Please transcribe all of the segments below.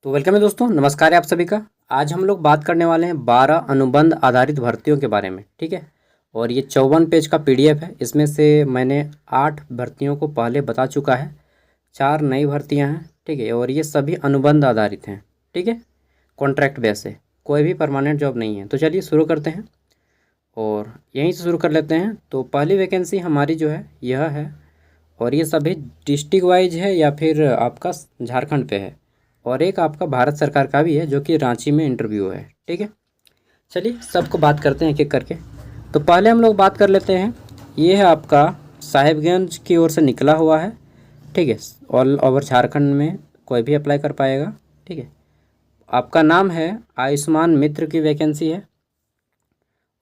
तो वेलकम है दोस्तों, नमस्कार है आप सभी का। आज हम लोग बात करने वाले हैं 12 अनुबंध आधारित भर्तियों के बारे में। ठीक है, और ये 54 पेज का पीडीएफ है। इसमें से मैंने 8 भर्तियों को पहले बता चुका है, 4 नई भर्तियां हैं। ठीक है, और ये सभी अनुबंध आधारित हैं। ठीक है, कॉन्ट्रैक्ट बेस है, कोई भी परमानेंट जॉब नहीं है। तो चलिए शुरू करते हैं और यहीं से शुरू कर लेते हैं। तो पहली वैकेंसी हमारी जो है यह है, और ये सभी डिस्ट्रिक्ट वाइज है या फिर आपका झारखंड पे है, और एक आपका भारत सरकार का भी है जो कि रांची में इंटरव्यू है। ठीक है, चलिए सबको बात करते हैं एक एक करके। तो पहले हम लोग बात कर लेते हैं, ये है आपका साहिबगंज की ओर से निकला हुआ है। ठीक है, ऑल ओवर झारखंड में कोई भी अप्लाई कर पाएगा। ठीक है, आपका नाम है आयुष्मान मित्र की वैकेंसी है,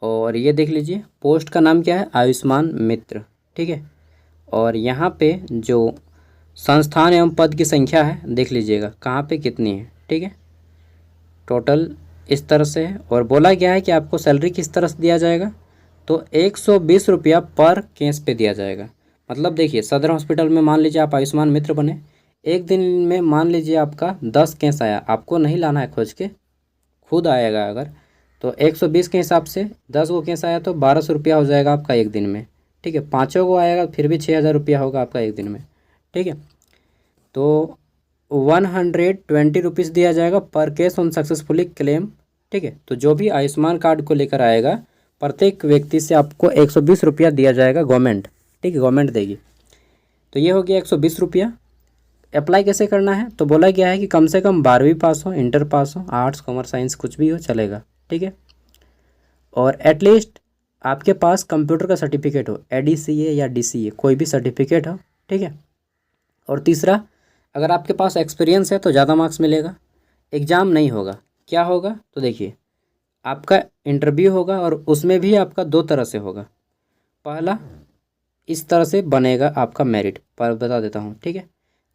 और ये देख लीजिए पोस्ट का नाम क्या है, आयुष्मान मित्र। ठीक है, और यहाँ पे जो संस्थान एवं पद की संख्या है देख लीजिएगा कहाँ पे कितनी है। ठीक है, टोटल इस तरह से है, और बोला गया है कि आपको सैलरी किस तरह से दिया जाएगा, तो 120 रुपया पर केस पे दिया जाएगा। मतलब देखिए, सदर हॉस्पिटल में मान लीजिए आप आयुष्मान मित्र बने, एक दिन में मान लीजिए आपका 10 केस आया, आपको नहीं लाना है खोज के, खुद आएगा अगर, तो 120 के हिसाब से 10 को केस आया तो 1200 रुपया हो जाएगा आपका एक दिन में। ठीक है, 5 को आएगा फिर भी 6000 रुपया होगा आपका एक दिन में। ठीक है, तो 120 रुपीज़ दिया जाएगा पर केस ऑन सक्सेसफुली क्लेम। ठीक है, तो जो भी आयुष्मान कार्ड को लेकर आएगा प्रत्येक व्यक्ति से आपको 120 रुपया दिया जाएगा गवर्नमेंट। ठीक है, गवर्नमेंट देगी। तो ये हो गया 120 रुपया। अप्लाई कैसे करना है, तो बोला गया है कि कम से कम 12वीं पास हो, इंटर पास हो, आर्ट्स कॉमर्स साइंस कुछ भी हो चलेगा। ठीक है, और एटलीस्ट आपके पास कंप्यूटर का सर्टिफिकेट हो, एडीसीए या डीसीए कोई भी सर्टिफिकेट हो। ठीक है, और तीसरा, अगर आपके पास एक्सपीरियंस है तो ज़्यादा मार्क्स मिलेगा। एग्ज़ाम नहीं होगा, क्या होगा तो देखिए, आपका इंटरव्यू होगा और उसमें भी आपका 2 तरह से होगा। पहला, इस तरह से बनेगा आपका मेरिट, पर बता देता हूँ। ठीक है,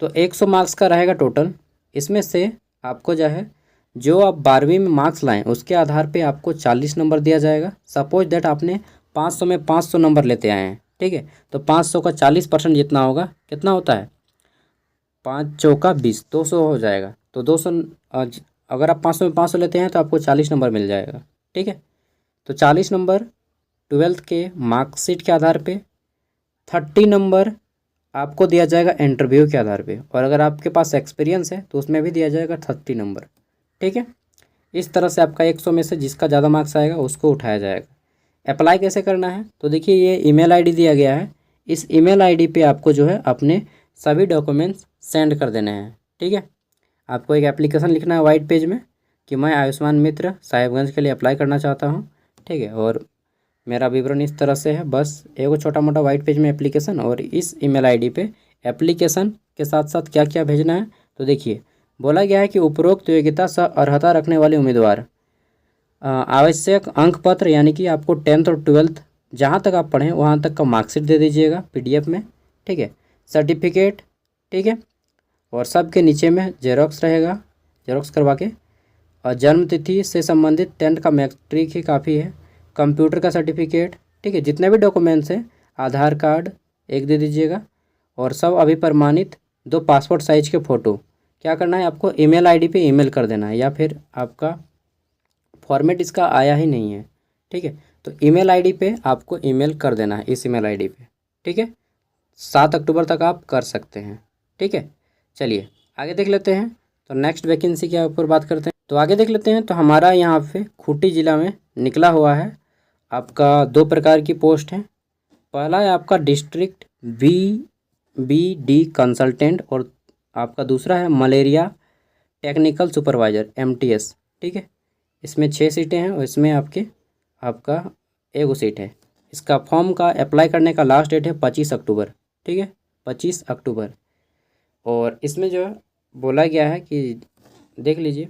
तो 100 मार्क्स का रहेगा टोटल। इसमें से आपको जो है, जो आप 12वीं में मार्क्स लाएं उसके आधार पे आपको 40 नंबर दिया जाएगा। सपोज दैट आपने 500 में 500 नंबर लेते आए हैं। ठीक है, तो 500 का 40% जितना होगा, कितना होता है, 5 चौका 20, 200 हो जाएगा। तो 200, अगर आप 500 में 500 लेते हैं तो आपको 40 नंबर मिल जाएगा। ठीक है, तो 40 नंबर 12th के मार्कशीट के आधार पे, 30 नंबर आपको दिया जाएगा इंटरव्यू के आधार पे, और अगर आपके पास एक्सपीरियंस है तो उसमें भी दिया जाएगा 30 नंबर। ठीक है, इस तरह से आपका 100 में से जिसका ज़्यादा मार्क्स आएगा उसको उठाया जाएगा। अप्लाई कैसे करना है, तो देखिए ये ईमेल आईडी दिया गया है। इस ईमेल आईडी पे आपको जो है अपने सभी डॉक्यूमेंट्स सेंड कर देने हैं। ठीक है, आपको एक एप्लीकेशन लिखना है वाइट पेज में कि मैं आयुष्मान मित्र साहिबगंज के लिए अप्लाई करना चाहता हूँ। ठीक है, और मेरा विवरण इस तरह से है, बस एक छोटा मोटा वाइट पेज में एप्लीकेशन, और इस ईमेल आईडी पे एप्लीकेशन के साथ साथ क्या क्या भेजना है, तो देखिए बोला गया है कि उपरोक्त योग्यता सह अर्हता रखने वाले उम्मीदवार आवश्यक अंक पत्र, यानी कि आपको 10th और 12th जहाँ तक आप पढ़ें वहाँ तक का मार्कशीट दे दीजिएगा पीडीएफ में। ठीक है, सर्टिफिकेट। ठीक है, और सबके नीचे में जेरोक्स रहेगा, जेरोक्स करवा के, और जन्म तिथि से संबंधित 10th का मैट्रिक ही काफ़ी है, कंप्यूटर का सर्टिफिकेट। ठीक है, जितने भी डॉक्यूमेंट्स हैं, आधार कार्ड एक दे दीजिएगा, और सब अभी प्रमाणित 2 पासपोर्ट साइज के फ़ोटो। क्या करना है, आपको ईमेल आईडी पे ईमेल कर देना है, या फिर आपका फॉर्मेट इसका आया ही नहीं है। ठीक है, तो ईमेल आईडी पे आपको ईमेल कर देना है, इस ईमेल आईडी पे। ठीक है, 7 अक्टूबर तक आप कर सकते हैं। ठीक है, चलिए आगे देख लेते हैं। तो नेक्स्ट वैकेंसी के ऊपर बात करते हैं, तो आगे देख लेते हैं। तो हमारा यहाँ पे खूंटी जिला में निकला हुआ है आपका 2 प्रकार की पोस्ट है। पहला है आपका डिस्ट्रिक्ट BBD कंसल्टेंट, और आपका दूसरा है मलेरिया टेक्निकल सुपरवाइज़र MTS। ठीक है, इसमें 6 सीटें हैं, और इसमें आपका एगो सीट है। इसका फॉर्म का अप्लाई करने का लास्ट डेट है 25 अक्टूबर। ठीक है, 25 अक्टूबर। और इसमें जो बोला गया है कि देख लीजिए,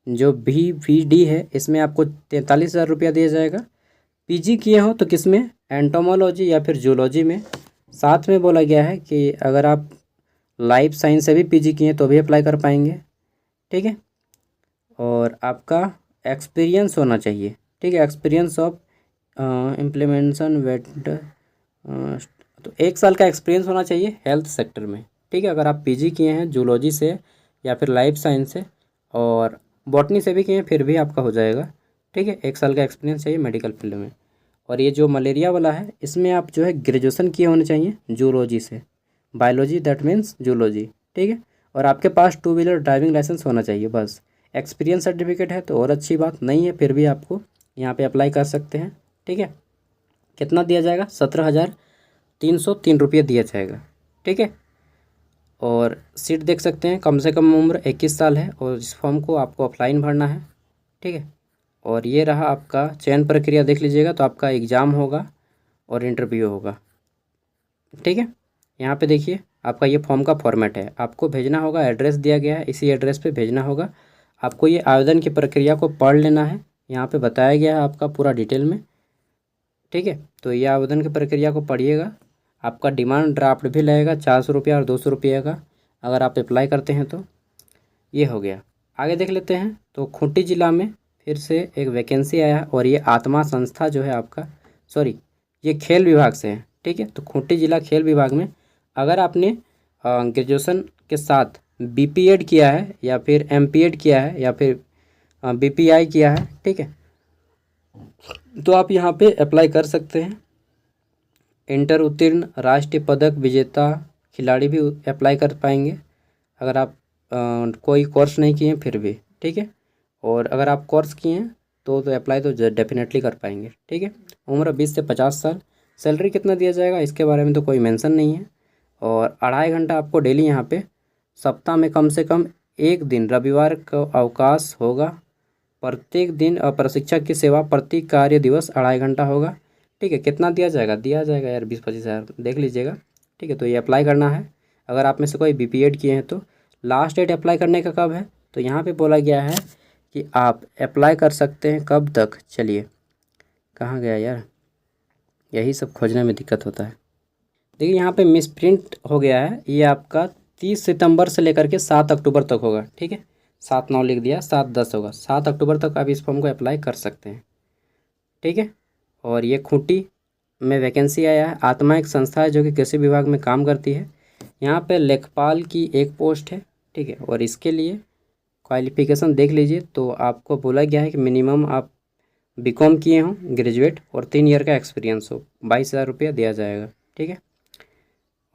जो BVD है इसमें आपको 43,000 रुपया दिया जाएगा। PG किए हो तो किस में, एंटोमोलॉजी या फिर जूलॉजी में। साथ में बोला गया है कि अगर आप लाइफ साइंस से भी PG किए तो भी अप्लाई कर पाएंगे। ठीक है, और आपका एक्सपीरियंस होना चाहिए। ठीक है, एक्सपीरियंस ऑफ इम्प्लीमेंटेशन वेट, तो 1 साल का एक्सपीरियंस होना चाहिए हेल्थ सेक्टर में। ठीक है, अगर आप PG किए हैं जूलॉजी से या फिर लाइफ साइंस से, और बॉटनी से भी किए फिर भी आपका हो जाएगा, ठीक है। 1 साल का एक्सपीरियंस चाहिए मेडिकल फील्ड में। और ये जो मलेरिया वाला है इसमें आप जो है ग्रेजुएशन किए होने चाहिए जूलॉजी से, बायोलॉजी दैट मीन्स जूलॉजी, ठीक है। और आपके पास 2 व्हीलर ड्राइविंग लाइसेंस होना चाहिए बस। एक्सपीरियंस सर्टिफिकेट है तो और अच्छी बात, नहीं है फिर भी आपको यहाँ पे अप्लाई कर सकते हैं, ठीक है। कितना दिया जाएगा? 17,303 रुपये दिया जाएगा, ठीक है। और सीट देख सकते हैं, कम से कम उम्र 21 साल है और इस फॉर्म को आपको ऑफलाइन भरना है, ठीक है। और ये रहा आपका चयन प्रक्रिया, देख लीजिएगा। तो आपका एग्ज़ाम होगा और इंटरव्यू होगा, ठीक है। यहाँ पे देखिए आपका ये फॉर्म का फॉर्मेट है, आपको भेजना होगा, एड्रेस दिया गया है, इसी एड्रेस पे भेजना होगा। आपको ये आवेदन की प्रक्रिया को पढ़ लेना है, यहाँ पे बताया गया है आपका पूरा डिटेल में, ठीक है। तो ये आवेदन की प्रक्रिया को पढ़िएगा। आपका डिमांड ड्राफ्ट भी लगेगा 400 रुपया और 200 रुपये का, अगर आप अप्लाई करते हैं तो। ये हो गया। आगे देख लेते हैं। तो खूंटी जिला में फिर से एक वैकेंसी आया है और ये आत्मा संस्था जो है आपका, सॉरी ये खेल विभाग से है, ठीक है। तो खूंटी जिला खेल विभाग में अगर आपने ग्रेजुएशन के साथ बीपीएड किया है या फिर एमपीएड किया है या फिर बीपीआई किया है, ठीक है, तो आप यहाँ पे अप्लाई कर सकते हैं। इंटर उत्तीर्ण राष्ट्रीय पदक विजेता खिलाड़ी भी अप्लाई कर पाएंगे अगर आप कोई कोर्स नहीं किए फिर भी, ठीक है। और अगर आप कोर्स किए हैं तो अप्लाई तो डेफिनेटली कर पाएंगे, ठीक है। उम्र 20 से 50 साल। सैलरी कितना दिया जाएगा इसके बारे में तो कोई मेंशन नहीं है। और 2.5 घंटा आपको डेली यहाँ पे सप्ताह में कम से कम 1 दिन रविवार का अवकाश होगा। प्रत्येक दिन प्रशिक्षक की सेवा प्रति कार्य दिवस 2.5 घंटा होगा, ठीक है। कितना दिया जाएगा यार 20-25 हज़ार, देख लीजिएगा, ठीक है। तो ये अप्लाई करना है। अगर आप में से कोई बीपीएड किए हैं तो लास्ट डेट अप्लाई करने का कब है, तो यहाँ पे बोला गया है कि आप अप्लाई कर सकते हैं कब तक। चलिए कहाँ गया यार, यही सब खोजने में दिक्कत होता है। देखिए यहाँ पे मिस प्रिंट हो गया है, ये आपका 30 सितंबर से लेकर के 7 अक्टूबर तक होगा, ठीक है। 7/9 लिख दिया, 7/10 होगा, 7 अक्टूबर तक आप इस फॉर्म को अप्लाई कर सकते हैं, ठीक है। और ये खूंटी में वैकेंसी आया है। आत्मा एक संस्था है जो कि कृषि विभाग में काम करती है। यहाँ पे लेखपाल की एक पोस्ट है, ठीक है। और इसके लिए क्वालिफ़िकेशन देख लीजिए। तो आपको बोला गया है कि मिनिमम आप बीकॉम किए हों ग्रेजुएट और 3 ईयर का एक्सपीरियंस हो, 22,000 रुपया दिया जाएगा, ठीक है।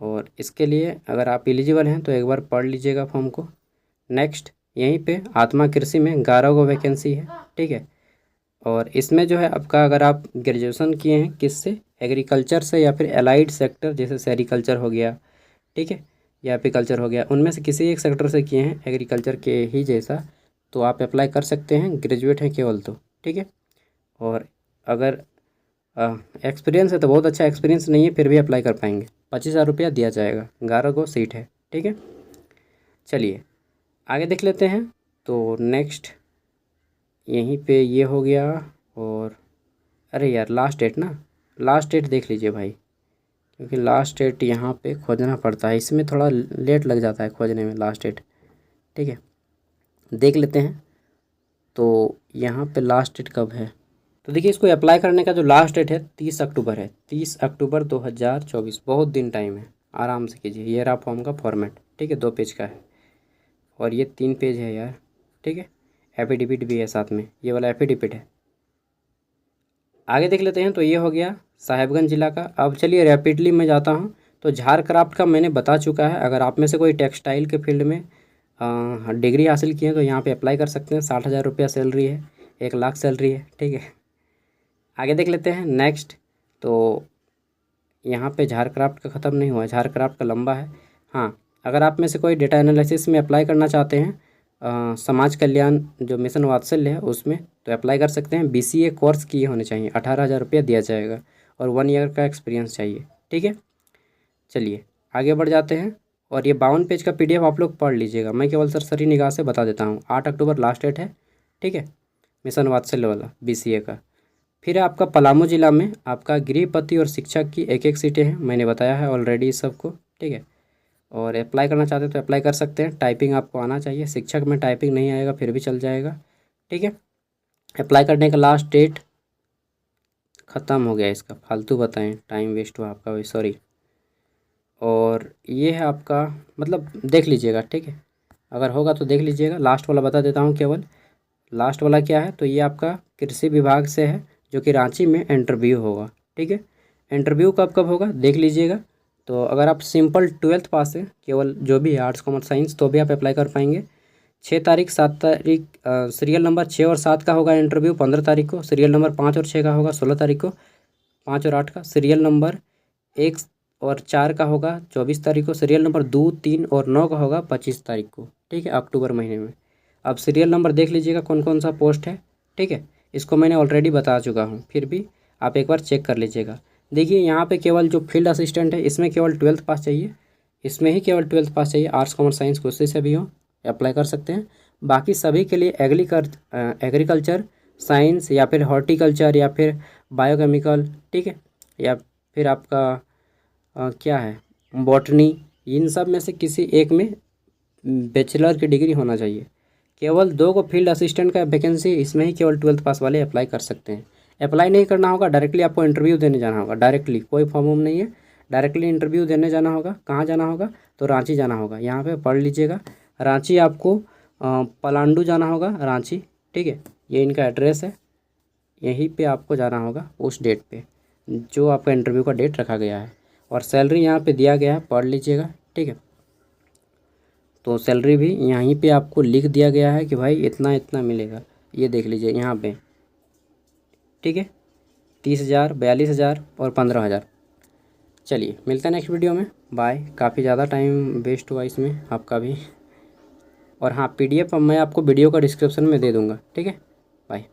और इसके लिए अगर आप एलिजिबल हैं तो एक बार पढ़ लीजिएगा फॉर्म को। नेक्स्ट यहीं पे आत्मा कृषि में 11 को वैकेंसी है, ठीक है। और इसमें जो है आपका, अगर आप ग्रेजुएशन किए हैं किससे, एग्रीकल्चर से या फिर एलाइड सेक्टर जैसे सेरीकल्चर हो गया, ठीक है, या एपीकल्चर हो गया, उनमें से किसी एक सेक्टर से किए हैं एग्रीकल्चर के ही जैसा, तो आप अप्लाई कर सकते हैं, ग्रेजुएट हैं केवल तो, ठीक है। और अगर एक्सपीरियंस है तो बहुत अच्छा, एक्सपीरियंस नहीं है फिर भी अप्लाई कर पाएंगे। 25,000 रुपया दिया जाएगा, 11 को सीट है, ठीक है। चलिए आगे देख लेते हैं। तो नेक्स्ट यहीं पे ये हो गया। और अरे यार लास्ट डेट ना, लास्ट डेट देख लीजिए भाई, क्योंकि लास्ट डेट यहाँ पे खोजना पड़ता है, इसमें थोड़ा लेट लग जाता है खोजने में लास्ट डेट, ठीक है। देख लेते हैं। तो यहाँ पे लास्ट डेट कब है, तो देखिए इसको अप्लाई करने का जो लास्ट डेट है 30 अक्टूबर है, 30 अक्टूबर 2024। बहुत दिन टाइम है, आराम से कीजिए। ये रहा फॉर्म का फॉर्मेट, ठीक है, 2 पेज का है और ये 3 पेज है यार, ठीक है। एफिडेविट भी है साथ में, ये वाला एफिडेविट है। आगे देख लेते हैं। तो ये हो गया साहेबगंज ज़िला का। अब चलिए रैपिडली मैं जाता हूँ। तो झारक्राफ्ट का मैंने बता चुका है। अगर आप में से कोई टेक्सटाइल के फील्ड में डिग्री हासिल किए हैं तो यहाँ पे अप्लाई कर सकते हैं। 60,000 रुपया सैलरी है, 1 लाख सैलरी है, ठीक है। आगे देख लेते हैं नेक्स्ट। तो यहाँ पे झारक्राफ्ट का ख़त्म नहीं हुआ है, झारक्राफ्ट का लंबा है। हाँ, अगर आप में से कोई डेटा एनालिसिस में अप्लाई करना चाहते हैं, समाज कल्याण जो मिशन वात्सल्य है उसमें, तो अप्लाई कर सकते हैं। बीसीए कोर्स किए होने चाहिए, 18,000 रुपया दिया जाएगा और 1 ईयर का एक्सपीरियंस चाहिए, ठीक है। चलिए आगे बढ़ जाते हैं। और ये 52 पेज का पीडीएफ आप लोग पढ़ लीजिएगा, मैं केवल सरसरी निगाह से बता देता हूँ। 8 अक्टूबर लास्ट डेट है, ठीक है, मिशन वात्सल्य वाला बीसीए का। फिर आपका पलामू ज़िला में आपका गृहपति और शिक्षक की 1-1 सीटें हैं, मैंने बताया है ऑलरेडी सबको, ठीक है। और अप्लाई करना चाहते हैं तो अप्लाई कर सकते हैं। टाइपिंग आपको आना चाहिए, शिक्षक में टाइपिंग नहीं आएगा फिर भी चल जाएगा, ठीक है। अप्लाई करने का लास्ट डेट ख़त्म हो गया इसका, फालतू बताएं, टाइम वेस्ट हुआ आपका, सॉरी। और ये है आपका, मतलब देख लीजिएगा, ठीक है। अगर होगा तो देख लीजिएगा। लास्ट वाला बता देता हूँ केवल, लास्ट वाला क्या है, तो ये आपका कृषि विभाग से है, जो कि रांची में इंटरव्यू होगा। ठीक है, इंटरव्यू कब कब होगा देख लीजिएगा। तो अगर आप सिंपल 12th पास है, केवल जो भी है आर्ट्स कॉमर्स साइंस, तो भी आप अप्लाई कर पाएंगे। 6 तारीख 7 तारीख सीरियल नंबर 6 और 7 का होगा इंटरव्यू 15 तारीख को। सीरियल नंबर 5 और 6 का होगा 16 तारीख को। 5 और 8 का। सीरियल नंबर 1 और 4 का होगा 24 तारीख को। सीरियल नंबर 2, 3 और 9 का होगा 25 तारीख को। ठीक है, अक्टूबर महीने में। अब सीरियल नंबर देख लीजिएगा कौन कौन सा पोस्ट है। ठीक है, इसको मैंने ऑलरेडी बता चुका हूँ, फिर भी आप एक बार चेक कर लीजिएगा। देखिए यहाँ पे केवल जो फील्ड असिस्टेंट है, इसमें केवल 12th पास चाहिए, इसमें ही केवल 12th पास चाहिए। आर्ट्स कॉमर्स साइंस किसी से भी हो अप्लाई कर सकते हैं। बाकी सभी के लिए एग्रीकल्चर साइंस या फिर हॉर्टिकल्चर या फिर बायोकेमिकल, ठीक है, या फिर आपका क्या है बॉटनी, इन सब में से किसी एक में बैचलर की डिग्री होना चाहिए। केवल 2 को फील्ड असिस्टेंट का वैकेंसी, इसमें ही केवल 12th पास वाले अप्लाई कर सकते हैं। अप्लाई नहीं करना होगा, डायरेक्टली आपको इंटरव्यू देने जाना होगा। डायरेक्टली कोई फॉर्म वॉर्म नहीं है, डायरेक्टली इंटरव्यू देने जाना होगा। कहाँ जाना होगा, तो रांची जाना होगा। यहाँ पे पढ़ लीजिएगा, रांची आपको पलांडू जाना होगा, रांची। ठीक है, ये इनका एड्रेस है, यहीं पे आपको जाना होगा उस डेट पे जो आपका इंटरव्यू का डेट रखा गया है। और सैलरी यहाँ पे दिया गया है, पढ़ लीजिएगा। ठीक है, तो सैलरी भी यहीं पे आपको लिख दिया गया है कि भाई इतना इतना मिलेगा, ये देख लीजिए यहाँ पे। ठीक है, 30,000, 42,000 और 15,000। चलिए मिलते हैं नेक्स्ट वीडियो में, बाय। काफ़ी ज़्यादा टाइम वेस्ट हुआ इसमें आपका भी। और हाँ, PDF मैं आपको वीडियो का डिस्क्रिप्शन में दे दूँगा। ठीक है, बाय।